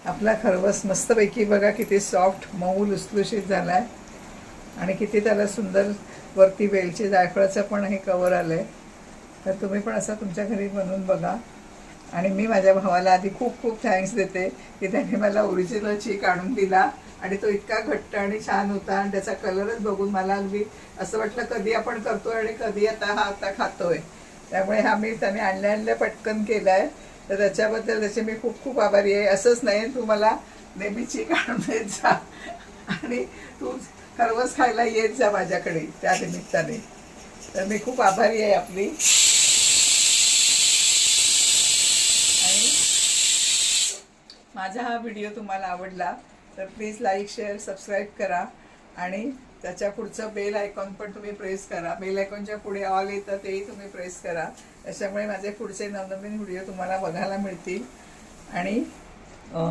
आपला खरवस मस्तपैकी बघा किती सॉफ्ट मऊ लुसलुशीत झाला आहे आणि किती त्याला सुंदर वरती वेलची जायफळाचं पण हे कवर आलं आहे. तर तुम्ही पण असं तुमच्या घरी बनवून बघा. आणि मी माझ्या भावाला आधी खूप खूप थँक्स देते की त्याने मला ओरिजिनल चीक आणून दिला आणि तो इतका घट्ट आणि छान होता आणि त्याचा कलरच बघून मला अगदी असं वाटलं कधी आपण करतोय आणि कधी आता खातोय. त्यामुळे हा मी त्याने आणल्या पटकन केला आहे. तर त्याच्याबद्दल त्याचे मी खूप खूप आभारी आहे. असंच नाही, तू मला नेहमी चीक आणून देत जा आणि तू खरवस खायला येत जा माझ्याकडे त्या निमित्ताने. तर मी खूप आभारी आहे आपली. आणि माझा हा व्हिडिओ तुम्हाला आवडला तर प्लीज लाईक शेअर सबस्क्राईब करा आणि त्याच्या पुढचं बेल आयकॉन पण तुम्ही प्रेस करा. बेल आयकॉनच्या पुढे ऑल येतं तेही तुम्ही प्रेस करा. त्याच्यामुळे माझे पुढचे नवनवीन व्हिडिओ तुम्हाला बघायला मिळतील. आणि